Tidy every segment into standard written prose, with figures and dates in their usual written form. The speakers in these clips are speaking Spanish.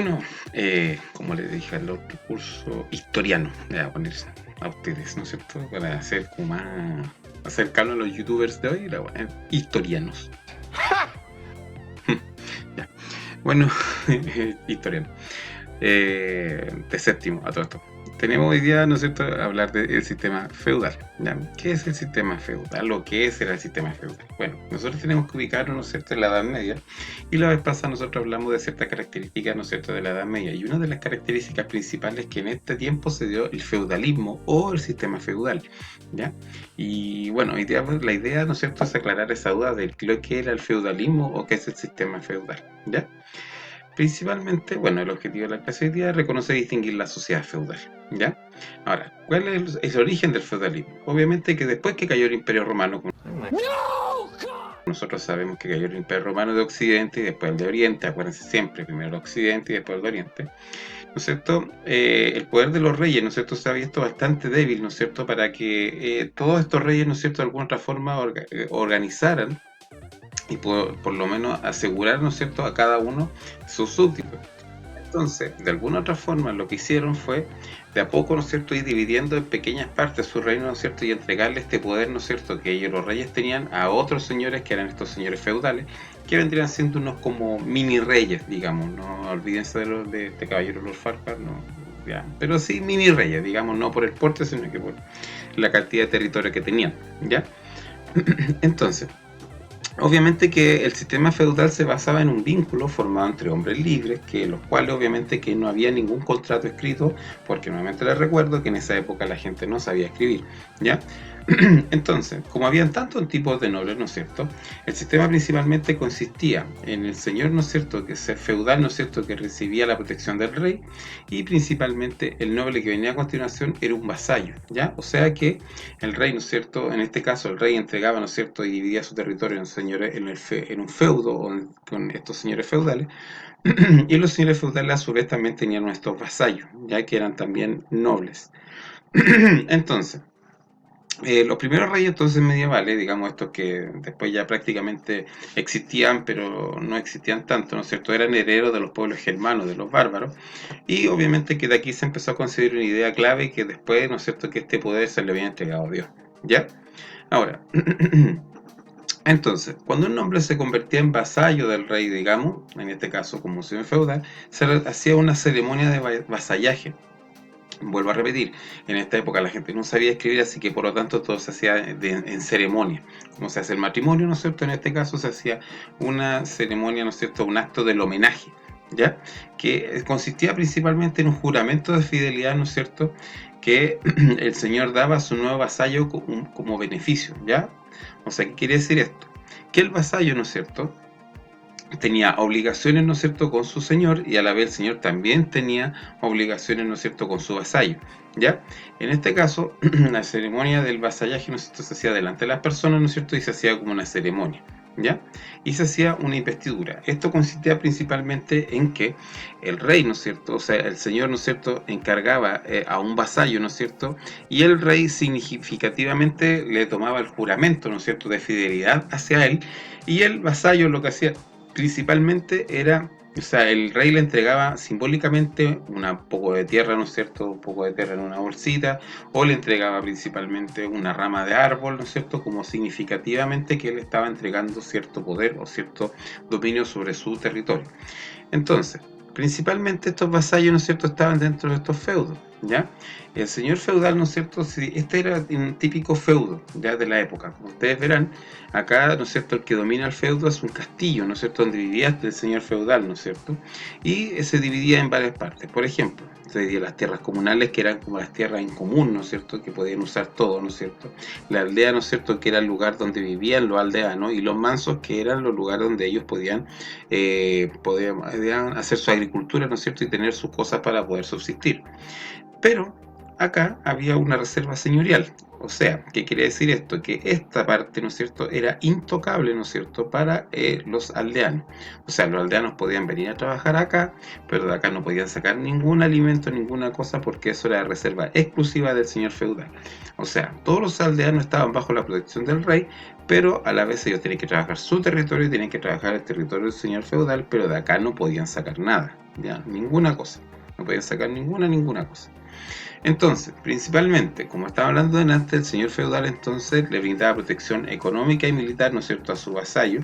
Bueno, como les dije al otro curso, historiano, le voy a poner a ustedes, ¿no es cierto? Para hacer como más acercarlo a los youtubers de hoy, historianos. Ya. Bueno, historiano. De séptimo, a todo esto. Tenemos hoy día, ¿no es cierto?, hablar del sistema feudal. ¿Ya? ¿Qué es el sistema feudal? ¿O qué era el sistema feudal? Bueno, nosotros tenemos que ubicarnos, ¿no es cierto?, en la Edad Media. Y la vez pasada nosotros hablamos de ciertas características, ¿no es cierto?, de la Edad Media. Y una de las características principales que en este tiempo se dio el feudalismo o el sistema feudal. ¿Ya? Y bueno, hoy día la idea, ¿no es cierto?, es aclarar esa duda de lo que era el feudalismo o qué es el sistema feudal. ¿Ya? Principalmente, bueno, el objetivo de la clase hoy día es reconocer y distinguir la sociedad feudal, ¿ya? Ahora, ¿cuál es el origen del feudalismo? Obviamente que después que cayó el Imperio Romano, nosotros sabemos que cayó el Imperio Romano de Occidente y después el de Oriente, acuérdense siempre, primero el Occidente y después el de Oriente, ¿no es cierto? El poder de los reyes, ¿no es cierto?, se ha visto bastante débil, ¿no es cierto?, para que todos estos reyes, ¿no es cierto?, de alguna otra forma organizaran y por lo menos asegurar, ¿no es cierto?, a cada uno sus súbditos. Entonces, de alguna otra forma, lo que hicieron fue, de a poco, ¿no es cierto?, ir dividiendo en pequeñas partes su reino, ¿no es cierto?, y entregarle este poder, ¿no es cierto?, que ellos, los reyes, tenían a otros señores, que eran estos señores feudales, que vendrían siendo unos como mini reyes, digamos, no olvídense de los de Caballero Lord Farquaad, no, ya, pero sí mini reyes, digamos, no por el porte, sino que por la cantidad de territorio que tenían, ¿ya? Entonces, obviamente que el sistema feudal se basaba en un vínculo formado entre hombres libres, que los cuales obviamente que no había ningún contrato escrito, porque nuevamente les recuerdo que en esa época la gente no sabía escribir, ¿ya? Entonces, como habían tantos tipos de nobles, ¿no es cierto?, el sistema principalmente consistía en el señor, ¿no es cierto?, que es feudal, ¿no es cierto?, que recibía la protección del rey, y principalmente el noble que venía a continuación era un vasallo, ¿ya? O sea que el rey, ¿no es cierto?, en este caso el rey entregaba, ¿no es cierto?, y dividía su territorio en, señores, en un feudo con estos señores feudales, y los señores feudales a su vez también tenían nuestros vasallos, ya que eran también nobles. Entonces, los primeros reyes entonces medievales, digamos estos que después ya prácticamente existían, pero no existían tanto, ¿no es cierto?, eran herederos de los pueblos germanos, de los bárbaros, y obviamente que de aquí se empezó a considerar una idea clave que después, ¿no es cierto?, que este poder se le había entregado a Dios, ¿ya? Ahora, entonces, cuando un hombre se convertía en vasallo del rey, digamos, en este caso como señor feudal, se hacía una ceremonia de vasallaje. Vuelvo a repetir, en esta época la gente no sabía escribir, así que por lo tanto todo se hacía en ceremonia. Como se hace el matrimonio, ¿no es cierto? En este caso se hacía una ceremonia, ¿no es cierto?, un acto del homenaje, ¿ya? Que consistía principalmente en un juramento de fidelidad, ¿no es cierto?, que el señor daba a su nuevo vasallo como beneficio, ¿ya? O sea, ¿qué quiere decir esto? Que el vasallo, ¿no es cierto?, tenía obligaciones, ¿no es cierto?, con su señor, y a la vez el señor también tenía obligaciones, ¿no es cierto?, con su vasallo, ¿ya? En este caso, la ceremonia del vasallaje, ¿no es cierto?, se hacía delante de las personas, ¿no es cierto?, y se hacía como una ceremonia, ¿ya? Y se hacía una investidura. Esto consistía principalmente en que el rey, ¿no es cierto?, o sea, el señor, ¿no es cierto?, encargaba a un vasallo, ¿no es cierto?, y el rey significativamente le tomaba el juramento, ¿no es cierto?, de fidelidad hacia él, y el vasallo lo que hacía principalmente era, o sea, el rey le entregaba simbólicamente un poco de tierra, ¿no es cierto?, un poco de tierra en una bolsita, o le entregaba principalmente una rama de árbol, ¿no es cierto?, como significativamente que él estaba entregando cierto poder o cierto dominio sobre su territorio. Entonces, principalmente estos vasallos, ¿no es cierto?, estaban dentro de estos feudos, ¿ya? El señor feudal, ¿no es cierto?, si este era un típico feudo, ya de la época. Como ustedes verán, acá, ¿no es cierto?, el que domina el feudo es un castillo, ¿no es cierto?, donde vivía el señor feudal, ¿no es cierto?, y se dividía en varias partes. Por ejemplo, se dividía las tierras comunales, que eran como las tierras en común, ¿no es cierto?, que podían usar todo, ¿no es cierto?, la aldea, ¿no es cierto?, que era el lugar donde vivían los aldeanos, y los mansos, que eran los lugares donde ellos podían hacer su agricultura, ¿no es cierto?, y tener sus cosas para poder subsistir. Pero acá había una reserva señorial. O sea, ¿qué quiere decir esto? Que esta parte, ¿no es cierto?, era intocable, ¿no es cierto?, para los aldeanos. O sea, los aldeanos podían venir a trabajar acá, pero de acá no podían sacar ningún alimento, ninguna cosa, porque eso era reserva exclusiva del señor feudal. O sea, todos los aldeanos estaban bajo la protección del rey, pero a la vez ellos tenían que trabajar su territorio, tenían que trabajar el territorio del señor feudal, pero de acá no podían sacar nada, ya, ninguna cosa. No podían sacar ninguna cosa. Entonces, principalmente, como estaba hablando antes, el señor feudal entonces le brindaba protección económica y militar, ¿no es cierto?, a su vasallo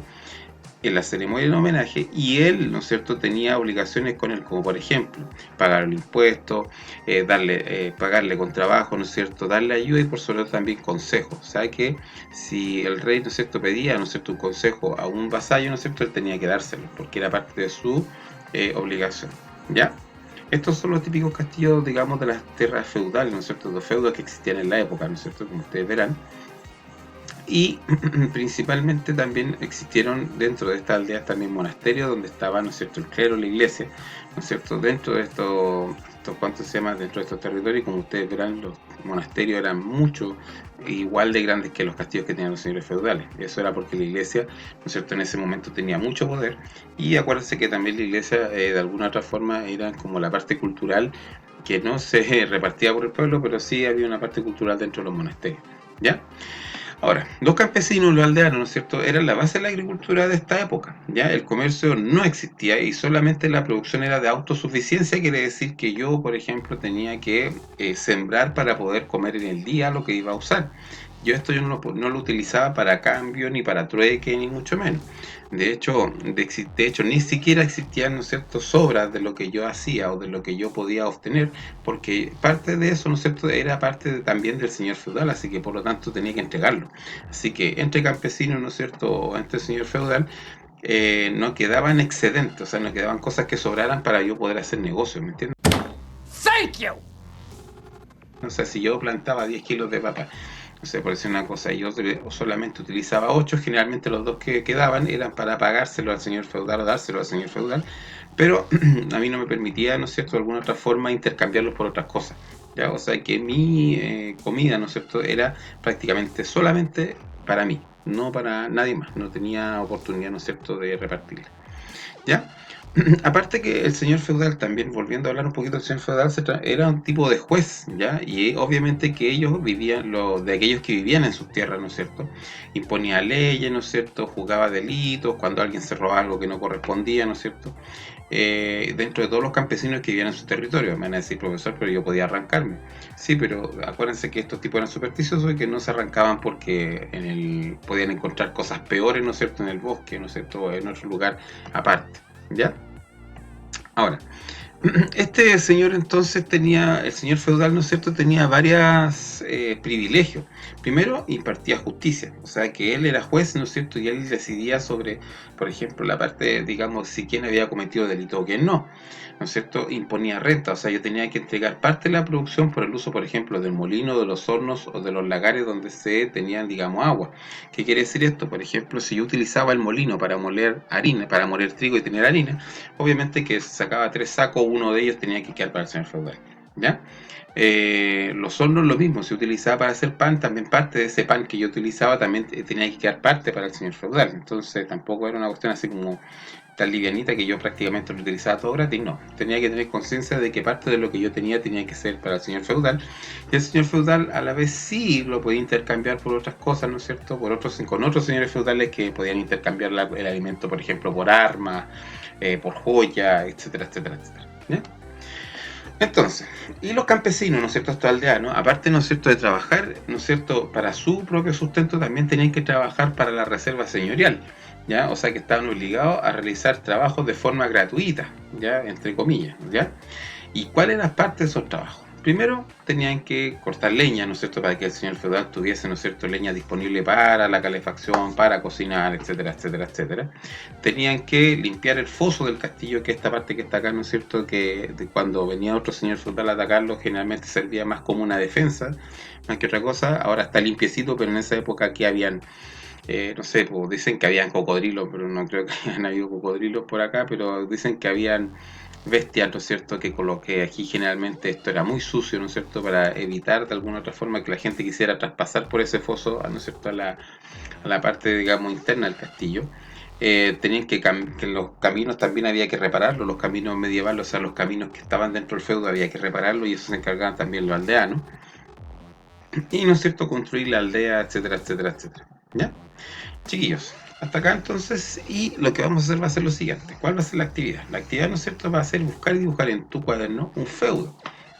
en la ceremonia de homenaje, y él, ¿no es cierto?, tenía obligaciones con él, como por ejemplo, pagarle impuestos, pagarle con trabajo, ¿no es cierto?, darle ayuda y por sobre todo también consejos. O sea que si el rey, ¿no es cierto?, pedía, ¿no es cierto?, un consejo a un vasallo, ¿no es cierto?, él tenía que dárselo, porque era parte de su obligación, ¿ya? Estos son los típicos castillos, digamos, de las tierras feudales, ¿no es cierto?, los feudos que existían en la época, ¿no es cierto?, como ustedes verán. Y principalmente también existieron dentro de estas aldeas también monasterios donde estaba, ¿no es cierto?, el clero, la iglesia, ¿no es cierto?, dentro de estos ¿cuánto se llama?, dentro de estos territorios. Como ustedes verán, los monasterios eran mucho igual de grandes que los castillos que tenían los señores feudales. Eso era porque la iglesia, ¿no es cierto?, en ese momento tenía mucho poder, y acuérdense que también la iglesia de alguna otra forma era como la parte cultural que no se repartía por el pueblo, pero sí había una parte cultural dentro de los monasterios, ¿ya? Ahora, los campesinos, los aldeanos, ¿no es cierto?, eran la base de la agricultura de esta época, ¿ya? El comercio no existía y solamente la producción era de autosuficiencia. Quiere decir que yo, por ejemplo, tenía que sembrar para poder comer en el día lo que iba a usar. Yo esto no lo utilizaba para cambio, ni para trueque, ni mucho menos. De hecho, ni siquiera existían, ¿no es cierto?, sobras de lo que yo hacía o de lo que yo podía obtener, porque parte de eso, ¿no es cierto?, era parte también del señor feudal, así que por lo tanto tenía que entregarlo. Así que entre campesinos, ¿no es cierto?, o entre el señor feudal, no quedaban excedentes, o sea, no quedaban cosas que sobraran para yo poder hacer negocio, ¿me entiendes? Thank you. O sea, si yo plantaba 10 kilos de papa, no sé, por decir una cosa, y yo solamente utilizaba 8, generalmente los 2 que quedaban eran para pagárselo al señor feudal o dárselo al señor feudal, pero a mí no me permitía, ¿no es cierto?, de alguna otra forma intercambiarlos por otras cosas, ¿ya? O sea que mi comida, ¿no es cierto?, era prácticamente solamente para mí, no para nadie más, no tenía oportunidad, ¿no es cierto?, de repartirla, ¿ya? Aparte que el señor feudal, también volviendo a hablar un poquito del señor feudal, era un tipo de juez, ¿ya? Y obviamente que ellos vivían, de aquellos que vivían en sus tierras, ¿no es cierto?, imponía leyes, ¿no es cierto?, juzgaba delitos, cuando alguien se robaba algo que no correspondía, ¿no es cierto?, dentro de todos los campesinos que vivían en su territorio. Me van a decir, profesor, pero yo podía arrancarme. Sí, pero acuérdense que estos tipos eran supersticiosos y que no se arrancaban porque podían encontrar cosas peores, ¿no es cierto?, en el bosque, ¿no es cierto?, o en otro lugar aparte, ¿ya? Ahora, este señor entonces el señor feudal, ¿no es cierto?, tenía varios privilegios. Primero, impartía justicia, o sea que él era juez, ¿no es cierto?, y él decidía sobre, por ejemplo, la parte, digamos, si quién había cometido delito o quién no, ¿no es cierto?, imponía renta, o sea, yo tenía que entregar parte de la producción por el uso, por ejemplo, del molino, de los hornos o de los lagares donde se tenían, digamos, agua. ¿Qué quiere decir esto? Por ejemplo, si yo utilizaba el molino para moler harina, para moler trigo y tener harina, obviamente que sacaba 3 sacos, uno de ellos tenía que quedar para el señor feudal, ¿ya? Los hornos lo mismo, se utilizaba para hacer pan, también parte de ese pan que yo utilizaba también tenía que quedar parte para el señor feudal. Entonces tampoco era una cuestión así como tan livianita que yo prácticamente lo utilizaba todo gratis, no. Tenía que tener conciencia de que parte de lo que yo tenía que ser para el señor feudal, y el señor feudal a la vez sí lo podía intercambiar por otras cosas, ¿no es cierto?, con otros señores feudales que podían intercambiar el alimento, por ejemplo, por armas, por joyas, etcétera, etcétera, etcétera, ¿ya? Entonces, y los campesinos, ¿no es cierto?, estos aldeanos, aparte, ¿no es cierto?, de trabajar, ¿no es cierto?, para su propio sustento, también tenían que trabajar para la reserva señorial, ¿ya? O sea que estaban obligados a realizar trabajos de forma gratuita, ¿ya?, entre comillas, ¿ya? ¿Y cuál era parte de esos trabajos? Primero, tenían que cortar leña, ¿no es cierto?, para que el señor feudal tuviese, ¿no es cierto?, leña disponible para la calefacción, para cocinar, etcétera, etcétera, etcétera. Tenían que limpiar el foso del castillo, que esta parte que está acá, ¿no es cierto?, que cuando venía otro señor feudal a atacarlo, generalmente servía más como una defensa, más que otra cosa. Ahora está limpiecito, pero en esa época aquí habían, no sé, pues dicen que habían cocodrilos, pero no creo que hayan habido cocodrilos por acá, pero dicen que habían bestias, ¿no es cierto?, que coloqué aquí. Generalmente esto era muy sucio, ¿no es cierto?, para evitar de alguna otra forma que la gente quisiera traspasar por ese foso, ¿no es cierto?, a la parte, digamos, interna del castillo. Tenían que los caminos también había que repararlos, los caminos medievales, o sea, los caminos que estaban dentro del feudo había que repararlos, y eso se encargaban también los aldeanos. Y, ¿no es cierto?, construir la aldea, etcétera, etcétera, etcétera. ¿Ya? Chiquillos, hasta acá entonces, y lo que vamos a hacer va a ser lo siguiente. ¿Cuál va a ser la actividad? La actividad, ¿no es cierto?, va a ser buscar y dibujar en tu cuaderno un feudo.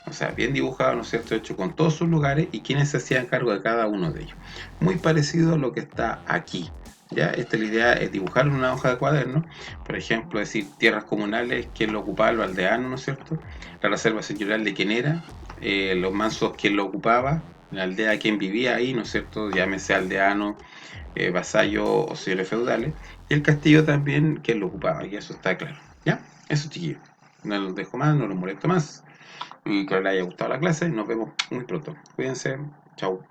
O sea, bien dibujado, ¿no es cierto?, hecho con todos sus lugares y quienes se hacían cargo de cada uno de ellos. Muy parecido a lo que está aquí. ¿Ya? Esta la idea es dibujar en una hoja de cuaderno, por ejemplo, decir tierras comunales, quién lo ocupaba, los aldeanos, ¿no es cierto? La reserva señorial de quién era, los mansos, quién lo ocupaba, la aldea, quién vivía ahí, ¿no es cierto? Llámese aldeano, vasallo o señores feudales, y el castillo también, quién lo ocupaba, y eso está claro. ¿Ya? Eso, chiquillos. No los dejo más, no los molesto más, y que les haya gustado la clase. Nos vemos muy pronto. Cuídense. Chau.